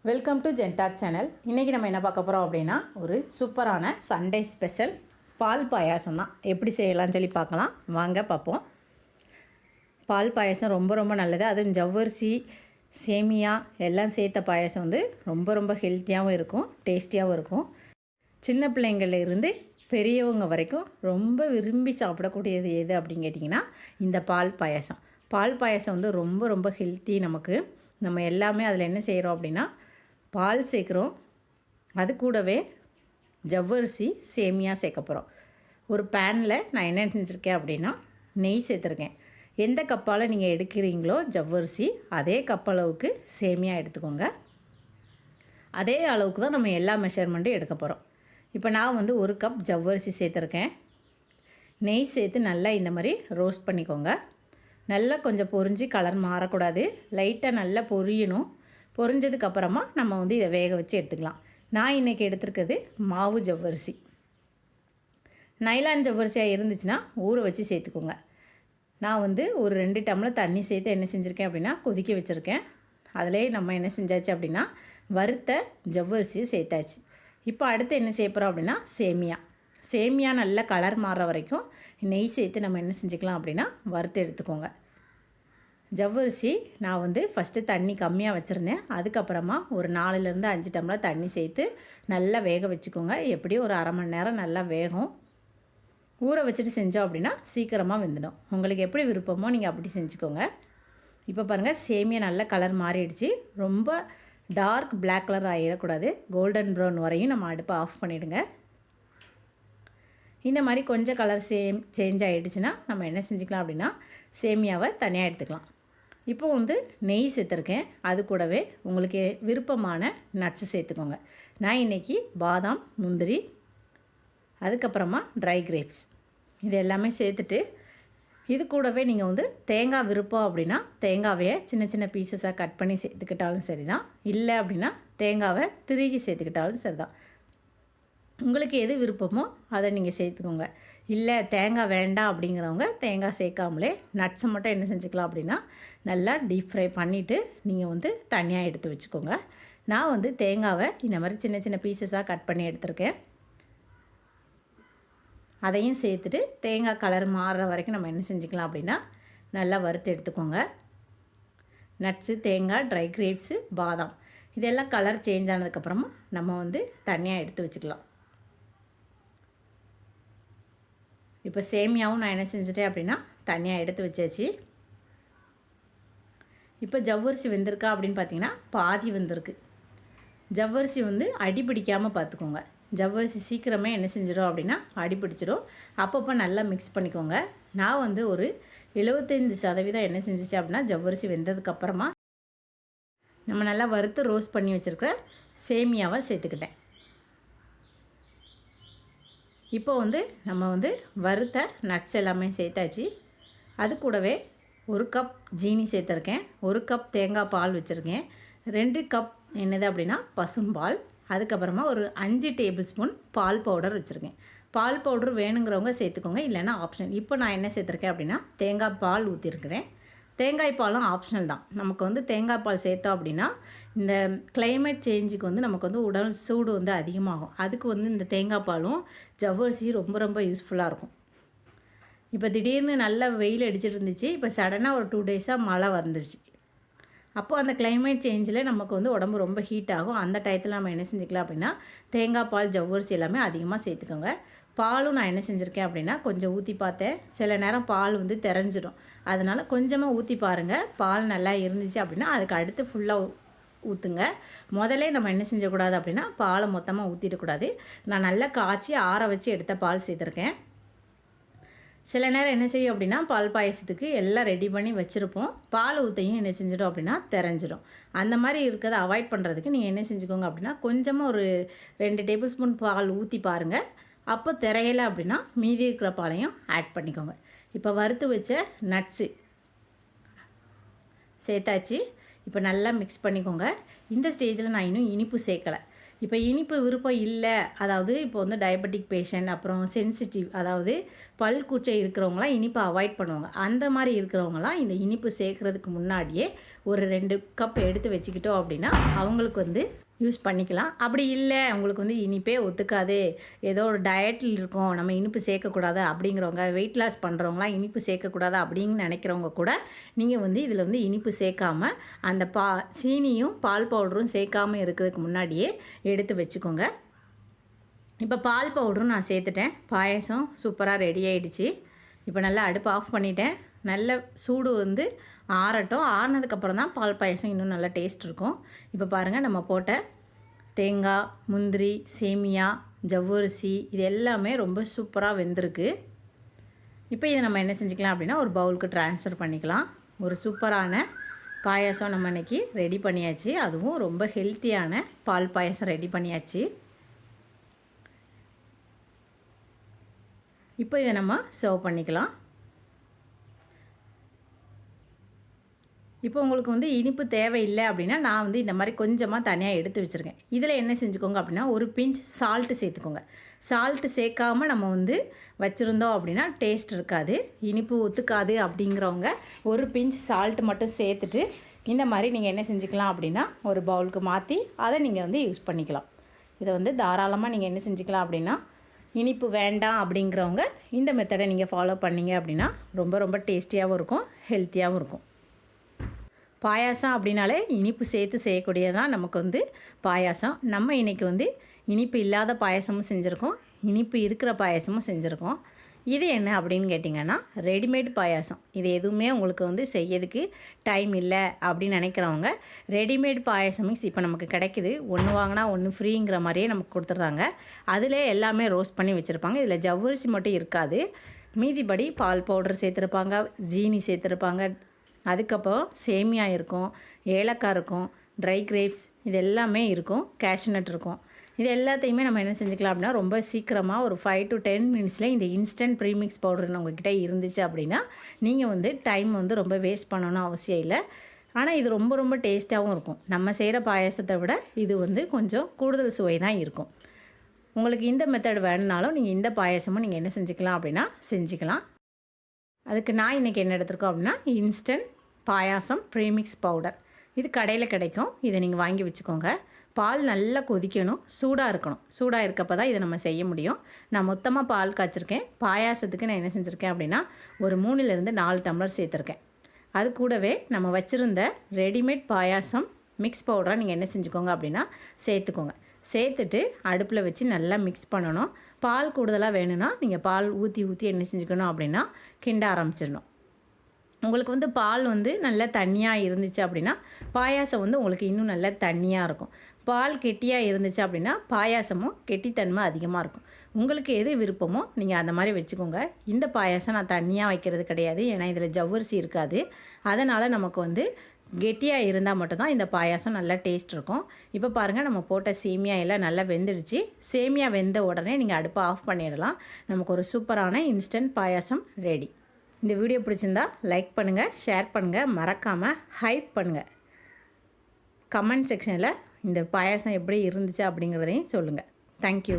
Welcome to ஜென்டாக் channel. இன்றைக்கி நம்ம என்ன பார்க்க போகிறோம் அப்படின்னா, ஒரு சூப்பரான சண்டே ஸ்பெஷல் பால் பாயாசம் தான். எப்படி செய்யலாம்னு சொல்லி பார்க்கலாம், வாங்க பார்ப்போம். பால் பாயாசம் ரொம்ப ரொம்ப நல்லது. அதுவும் ஜவ்வரிசி, சேமியா எல்லாம் சேர்த்த பாயாசம் வந்து ரொம்ப ரொம்ப ஹெல்த்தியாகவும் இருக்கும், டேஸ்டியாகவும் இருக்கும். சின்ன பிள்ளைங்கள்லேருந்து பெரியவங்க வரைக்கும் ரொம்ப விரும்பி சாப்பிடக்கூடியது எது அப்படின்னு கேட்டிங்கன்னா, இந்த பால் பாயாசம். பால் பாயாசம் வந்து ரொம்ப ரொம்ப ஹெல்த்தி. நம்ம எல்லாமே அதில் என்ன செய்கிறோம் அப்படின்னா, பால் சேர்க்குறோம், அது கூடவே ஜவ்வரிசி, சேமியா சேர்க்க போகிறோம். ஒரு பேனில் நான் என்ன செஞ்சுருக்கேன் அப்படின்னா, நெய் சேர்த்துருக்கேன். எந்த கப்பால் நீங்கள் எடுக்கிறீங்களோ ஜவ்வரிசி, அதே கப்பளவுக்கு சேமியா எடுத்துக்கோங்க. அதே அளவுக்கு தான் நம்ம எல்லா மெஷர்மெண்ட்டும் எடுக்க போகிறோம். இப்போ நான் வந்து ஒரு கப் ஜவ்வரிசி சேர்த்துருக்கேன். நெய் சேர்த்து நல்லா இந்த மாதிரி ரோஸ்ட் பண்ணிக்கோங்க. நல்லா கொஞ்சம் பொரிஞ்சு கலர் மாறக்கூடாது, லைட்டாக நல்லா பொரியணும். பொரிஞ்சதுக்கப்புறமா நம்ம வந்து இதை வேக வச்சு எடுத்துக்கலாம். நான் இன்றைக்கி எடுத்துருக்கிறது மாவு ஜவ்வரிசி. நைலான் ஜவ்வரிசியாக இருந்துச்சுன்னா ஊற வச்சு சேர்த்துக்கோங்க. நான் வந்து ஒரு 2 டம்ளர் தண்ணி சேர்த்து என்ன செஞ்சுருக்கேன் அப்படின்னா கொதிக்க வச்சுருக்கேன். அதிலே நம்ம என்ன செஞ்சாச்சு அப்படின்னா வறுத்த ஜவ்வரிசியை சேர்த்தாச்சு. இப்போ அடுத்து என்ன செய்ய போகிறோம் அப்படின்னா சேமியா நல்லா கலர் மாறுற வரைக்கும் நெய் சேர்த்து நம்ம என்ன செஞ்சுக்கலாம் அப்படின்னா வறுத்து எடுத்துக்கோங்க. ஜவ்வரிசி நான் வந்து ஃபஸ்ட்டு தண்ணி கம்மியாக வச்சுருந்தேன். அதுக்கப்புறமா ஒரு 4லேருந்து 5 டம்ளர் தண்ணி சேர்த்து நல்லா வேக வச்சுக்கோங்க. எப்படியும் ஒரு அரை மணி நேரம் நல்லா வேகும். ஊற வச்சுட்டு செஞ்சோம் அப்படின்னா சீக்கிரமாக வெந்துடும். உங்களுக்கு எப்படி விருப்பமோ நீங்கள் அப்படி செஞ்சுக்கோங்க. இப்போ பாருங்கள், சேமியா நல்லா கலர் மாறிடுச்சு. ரொம்ப டார்க் பிளாக் கலர் ஆகிடக்கூடாது. கோல்டன் ப்ரௌன் வரையும் நம்ம அடுப்பை ஆஃப் பண்ணிவிடுங்க. இந்த மாதிரி கொஞ்சம் கலர் சேஞ்ச் ஆகிடுச்சுன்னா நம்ம என்ன செஞ்சுக்கலாம் அப்படின்னா சேமியாவை தனியாக எடுத்துக்கலாம். இப்போ வந்து நெய் சேர்த்துருக்கேன். அது கூடவே உங்களுக்கு விருப்பமான நட்ஸு சேர்த்துக்கோங்க. நான் இன்றைக்கி பாதாம், முந்திரி, அதுக்கப்புறமா ட்ரை கிரேப்ஸ் இது எல்லாமே சேர்த்துட்டு, இது கூடவே நீங்கள் வந்து தேங்காய் விருப்பம் அப்படின்னா தேங்காவையை சின்ன சின்ன பீசஸாக கட் பண்ணி சேர்த்துக்கிட்டாலும் சரி தான். இல்லை அப்படின்னா தேங்காவை திருகி சேர்த்துக்கிட்டாலும் சரி தான். உங்களுக்கு எது விருப்பமோ அதை நீங்கள் சேர்த்துக்கோங்க. இல்லை தேங்காய் வேண்டாம் அப்படிங்கிறவங்க தேங்காய் சேர்க்காமலே நட்ஸை மட்டும் என்ன செஞ்சுக்கலாம் அப்படின்னா நல்லா டீப் ஃப்ரை பண்ணிவிட்டு நீங்கள் வந்து தனியாக எடுத்து வச்சுக்கோங்க. நான் வந்து தேங்காவை இந்த மாதிரி சின்ன சின்ன பீசஸாக கட் பண்ணி எடுத்துருக்கேன். அதையும் சேர்த்துட்டு தேங்காய் கலர் மாறுற வரைக்கும் நம்ம என்ன செஞ்சுக்கலாம் அப்படின்னா நல்லா வறுத்து எடுத்துக்கோங்க. நட்ஸு, தேங்காய், ட்ரை கிரேப்ஸு, பாதாம் இதெல்லாம் கலர் சேஞ்ச் ஆனதுக்கப்புறமா நம்ம வந்து தனியாக எடுத்து வச்சுக்கலாம். இப்போ சேமியாவும் நான் என்ன செஞ்சுட்டேன் அப்படின்னா தனியாக எடுத்து வச்சாச்சு. இப்போ ஜவ்வரிசி வெந்திருக்கா அப்படின்னு பார்த்தீங்கன்னா பாதி வெந்திருக்கு. ஜவ்வரிசி வந்து அடி பிடிக்காமல் பார்த்துக்கோங்க. ஜவ்வரிசி சீக்கிரமே என்ன செஞ்சிடும் அப்படின்னா அடி பிடிச்சிடும். அப்பப்போ நல்லா மிக்ஸ் பண்ணிக்கோங்க. நான் வந்து ஒரு 75% என்ன செஞ்சிச்சு அப்படின்னா ஜவ்வரிசி வெந்ததுக்கப்புறமா நம்ம நல்லா வறுத்து ரோஸ்ட் பண்ணி வச்சுருக்கிற சேமியாவை சேர்த்துக்கிட்டேன். இப்போ வந்து நம்ம வந்து வறுத்த நட்ஸ் எல்லாமே சேர்த்தாச்சு. அது கூடவே 1 கப் ஜீனி சேர்த்துருக்கேன். 1 கப் தேங்காய் பால் வச்சுருக்கேன். 2 கப் என்னது அப்படின்னா பசும்பால். அதுக்கப்புறமா ஒரு 5 டேபிள் ஸ்பூன் பால் பவுடர் வச்சுருக்கேன். பால் பவுடர் வேணுங்கிறவங்க சேர்த்துக்கோங்க, இல்லைன்னா ஆப்ஷனல். இப்போ நான் என்ன சேர்த்துருக்கேன் அப்படின்னா தேங்காய் பால் ஊற்றிருக்கிறேன். தேங்காய் பாலும் ஆப்ஷனல் தான். நமக்கு வந்து தேங்காய் பால் சேர்த்தோம் அப்படின்னா இந்த கிளைமேட் சேஞ்சுக்கு வந்து நமக்கு வந்து உடல் சூடு வந்து அதிகமாகும். அதுக்கு வந்து இந்த தேங்காய் பாலும் ஜவ்வரிசி ரொம்ப ரொம்ப யூஸ்ஃபுல்லாக இருக்கும். இப்போ திடீர்னு நல்ல வெயில் அடிச்சிட்டு இருந்துச்சு. இப்போ சடனாக ஒரு 2 டேஸாக மழை வந்துருச்சு. அப்போது அந்த கிளைமேட் சேஞ்சில் நமக்கு வந்து உடம்பு ரொம்ப ஹீட் ஆகும். அந்த டயத்தில் நம்ம என்ன செஞ்சுக்கலாம் அப்படின்னா தேங்காய் பால், ஜவ்வரிசி எல்லாமே அதிகமாக சேர்த்துக்கோங்க. பாலும் நான் என்ன செஞ்சுருக்கேன் அப்படின்னா கொஞ்சம் ஊற்றி பார்த்தேன். சில நேரம் பால் வந்து திரஞ்சிடும். அதனால் கொஞ்சமாக ஊற்றி பாருங்கள். பால் நல்லா இருந்துச்சு அப்படின்னா அதுக்கு அடுத்து ஃபுல்லாக ஊற்றுங்க. முதலே நம்ம என்ன செஞ்சக்கூடாது அப்படின்னா பாலை மொத்தமாக ஊற்றிடக்கூடாது. நான் நல்லா காய்ச்சி ஆற வச்சு எடுத்த பால் சேர்த்துருக்கேன். சில நேரம் என்ன செய்யும் அப்படின்னா பால் பாயசத்துக்கு எல்லாம் ரெடி பண்ணி வச்சுருப்போம். பால் ஊற்றையும் என்ன செஞ்சிடும் அப்படின்னா திரஞ்சிடும். அந்த மாதிரி இருக்கிறத அவாய்ட் பண்ணுறதுக்கு நீங்கள் என்ன செஞ்சுக்கோங்க அப்படின்னா கொஞ்சமாக ஒரு 2 டேபிள் ஸ்பூன் பால் ஊற்றி பாருங்கள். அப்போ திரையலை அப்படின்னா மீதி இருக்கிற பாலையும் ஆட் பண்ணிக்கோங்க. இப்போ வறுத்து வச்ச நட்ஸு சேர்த்தாச்சு. இப்போ நல்லா மிக்ஸ் பண்ணிக்கோங்க. இந்த ஸ்டேஜில் நான் இன்னும் இனிப்பு சேர்க்கலை. இப்போ இனிப்பு விருப்பம் இல்லை, அதாவது இப்போ வந்து டயபெட்டிக் பேஷண்ட், அப்புறம் சென்சிட்டிவ், அதாவது பல் கூச்சை இருக்கிறவங்களாம் இனிப்பை அவாய்ட் பண்ணுவாங்க. அந்த மாதிரி இருக்கிறவங்களாம் இந்த இனிப்பு சேர்க்குறதுக்கு முன்னாடியே ஒரு 2 கப் எடுத்து வச்சுக்கிட்டோம் அப்படின்னா அவங்களுக்கு வந்து யூஸ் பண்ணிக்கலாம். அப்படி இல்லை உங்களுக்கு வந்து இனிப்பே ஒத்துக்காது, ஏதோ ஒரு டயட்டில் இருக்கோம், நம்ம இனிப்பு சேர்க்கக்கூடாது அப்படிங்கிறவங்க, வெயிட் லாஸ் பண்ணுறவங்களாம் இனிப்பு சேர்க்கக்கூடாது அப்படின்னு நினைக்கிறவங்க கூட நீங்கள் வந்து இதில் வந்து இனிப்பு சேர்க்காமல் அந்த சீனியும் பால் பவுடரும் சேர்க்காமல் இருக்கிறதுக்கு முன்னாடியே எடுத்து வச்சுக்கோங்க. இப்போ பால் பவுடரும் நான் சேர்த்துட்டேன். பாயசம் சூப்பராக ரெடி ஆகிடுச்சு. இப்போ நல்லா அடுப்பு ஆஃப் பண்ணிட்டேன். நல்ல சூடு வந்து ஆறட்டும். ஆறினதுக்கப்புறம் தான் பால் பாயசம் இன்னும் நல்லா டேஸ்ட் இருக்கும். இப்போ பாருங்கள், நம்ம போட்ட தேங்காய், முந்திரி, சேமியா, ஜவ்வரிசி இது எல்லாமே ரொம்ப சூப்பராக வெந்திருக்கு. இப்போ இதை நம்ம என்ன செஞ்சுக்கலாம் அப்படின்னா ஒரு பவுலுக்கு ட்ரான்ஸ்ஃபர் பண்ணிக்கலாம். ஒரு சூப்பரான பாயசம் நம்ம இன்றைக்கி ரெடி பண்ணியாச்சு. அதுவும் ரொம்ப ஹெல்த்தியான பால் பாயசம் ரெடி பண்ணியாச்சு. இப்போ இதை நம்ம சர்வ் பண்ணிக்கலாம். இப்போ உங்களுக்கு வந்து இனிப்பு தேவையில்லை அப்படின்னா நான் வந்து இந்த மாதிரி கொஞ்சமாக தனியாக எடுத்து வச்சுருக்கேன். இதில் என்ன செஞ்சுக்கோங்க அப்படின்னா ஒரு பிஞ்ச் சால்ட்டு சேர்த்துக்கோங்க. சால்ட்டு சேர்க்காமல் நம்ம வந்து வச்சுருந்தோம் அப்படின்னா டேஸ்ட் இருக்காது, இனிப்பு ஒத்துக்காது. அப்படிங்கிறவங்க ஒரு பிஞ்ச் சால்ட்டு மட்டும் சேர்த்துட்டு இந்த மாதிரி நீங்கள் என்ன செஞ்சுக்கலாம் அப்படின்னா ஒரு பவுலுக்கு மாற்றி அதை நீங்கள் வந்து யூஸ் பண்ணிக்கலாம். இதை வந்து தாராளமாக நீங்கள் என்ன செஞ்சுக்கலாம் அப்படின்னா இனிப்பு வேண்டாம் அப்படிங்கிறவங்க இந்த மெத்தடை நீங்கள் ஃபாலோ பண்ணிங்க அப்படின்னா ரொம்ப ரொம்ப டேஸ்டியாகவும் இருக்கும், ஹெல்த்தியாகவும் இருக்கும். பாயாசம் அப்படின்னாலே இனிப்பு சேர்த்து செய்யக்கூடியதான் நமக்கு வந்து பாயாசம். நம்ம இன்றைக்கி வந்து இனிப்பு இல்லாத பாயாசமும் செஞ்சுருக்கோம், இனிப்பு இருக்கிற பாயாசமும் செஞ்சுருக்கோம். இது என்ன அப்படின்னு கேட்டிங்கன்னா ரெடிமேட் பாயாசம். இது எதுவுமே உங்களுக்கு வந்து செய்யறதுக்கு டைம் இல்லை அப்படின்னு நினைக்கிறவங்க ரெடிமேட் பாயாசம் மிக்ஸ் இப்போ நமக்கு கிடைக்குது. ஒன்று வாங்கினா ஒன்று ஃப்ரீங்கிற மாதிரியே நமக்கு கொடுத்துட்றாங்க. அதில் எல்லாமே ரோஸ்ட் பண்ணி வச்சுருப்பாங்க. இதில் ஜவ்வரிசி மட்டும் இருக்காது, மீதிபடி பால் பவுடர் சேர்த்துருப்பாங்க, ஜீனி சேர்த்துருப்பாங்க, அதுக்கப்புறம் சேமியா இருக்கும், ஏலக்காய் இருக்கும், ட்ரை கிரேப்ஸ் இது எல்லாமே இருக்கும், கேஷ்நட் இருக்கும். இது எல்லாத்தையுமே நம்ம என்ன செஞ்சுக்கலாம் அப்படின்னா ரொம்ப சீக்கிரமாக ஒரு 5 to 10 மினிட்ஸில் இந்த இன்ஸ்டன்ட் ப்ரீமிக்ஸ் பவுடர்னு உங்கள்கிட்ட இருந்துச்சு அப்படின்னா நீங்கள் வந்து டைம் வந்து ரொம்ப வேஸ்ட் பண்ணணும் அவசியம் இல்லை. ஆனால் இது ரொம்ப ரொம்ப டேஸ்ட்டாகவும் இருக்கும். நம்ம செய்கிற பாயாசத்தை விட இது வந்து கொஞ்சம் கூடுதல் சுவை தான் இருக்கும். உங்களுக்கு இந்த மெத்தட் வேணுனாலும் நீங்கள் இந்த பாயாசமும் நீங்கள் என்ன செஞ்சுக்கலாம் அப்படின்னா செஞ்சுக்கலாம். அதுக்கு நான் இன்றைக்கி என்ன எடுத்துருக்கோம் அப்படின்னா இன்ஸ்டன்ட் பாயாசம் ப்ரீமிக்ஸ் பவுடர். இது கடையில் கிடைக்கும், இதை நீங்கள் வாங்கி வச்சுக்கோங்க. பால் நல்லா கொதிக்கணும், சூடாக இருக்கணும். சூடாக இருக்கப்போ தான் இதை நம்ம செய்ய முடியும். நான் மொத்தமாக பால் காய்ச்சிருக்கேன். பாயாசத்துக்கு நான் என்ன செஞ்சுருக்கேன் அப்படின்னா ஒரு 3 to 4 டம்ளர் சேர்த்துருக்கேன். அது கூடவே நம்ம வச்சுருந்த ரெடிமேட் பாயாசம் மிக்ஸ் பவுடரை நீங்கள் என்ன செஞ்சுக்கோங்க அப்படின்னா சேர்த்துக்கோங்க. சேர்த்துட்டு அடுப்பில் வச்சு நல்லா மிக்ஸ் பண்ணணும். பால் கூடுதலாக வேணும்னா நீங்கள் பால் ஊற்றி என்ன செஞ்சுக்கணும் அப்படின்னா கிண்ட ஆரம்பிச்சிடணும். உங்களுக்கு வந்து பால் வந்து நல்லா தண்ணியாக இருந்துச்சு அப்படின்னா பாயாசம் வந்து உங்களுக்கு இன்னும் நல்லா தண்ணியாக இருக்கும். பால் கெட்டியாக இருந்துச்சு அப்படின்னா பாயாசமும் கெட்டித்தன்மை அதிகமாக இருக்கும். உங்களுக்கு எது விருப்பமோ நீங்கள் அந்த மாதிரி வச்சுக்கோங்க. இந்த பாயாசம் நான் தண்ணியாக வைக்கிறது கிடையாது, ஏன்னா இதில் ஜவ்வரிசி இருக்காது. அதனால் நமக்கு வந்து கெட்டியாக இருந்தால் மட்டும்தான் இந்த பாயாசம் நல்லா டேஸ்ட் இருக்கும். இப்போ பாருங்கள், நம்ம போட்ட சேமியா எல்லாம் நல்லா வெந்துடுச்சு. சேமியா வெந்த உடனே நீங்கள் அடுப்பை ஆஃப் பண்ணிடலாம். நமக்கு ஒரு சூப்பரான இன்ஸ்டன்ட் பாயாசம் ரெடி. இந்த வீடியோ பிடிச்சிருந்தா லைக் பண்ணுங்கள், ஷேர் பண்ணுங்கள், மறக்காமல் ஹைப் பண்ணுங்கள். கமெண்ட் செக்ஷனில் இந்த பாயாசம் எப்படி இருந்துச்சு அப்படிங்கிறதையும் சொல்லுங்கள். தேங்க்யூ.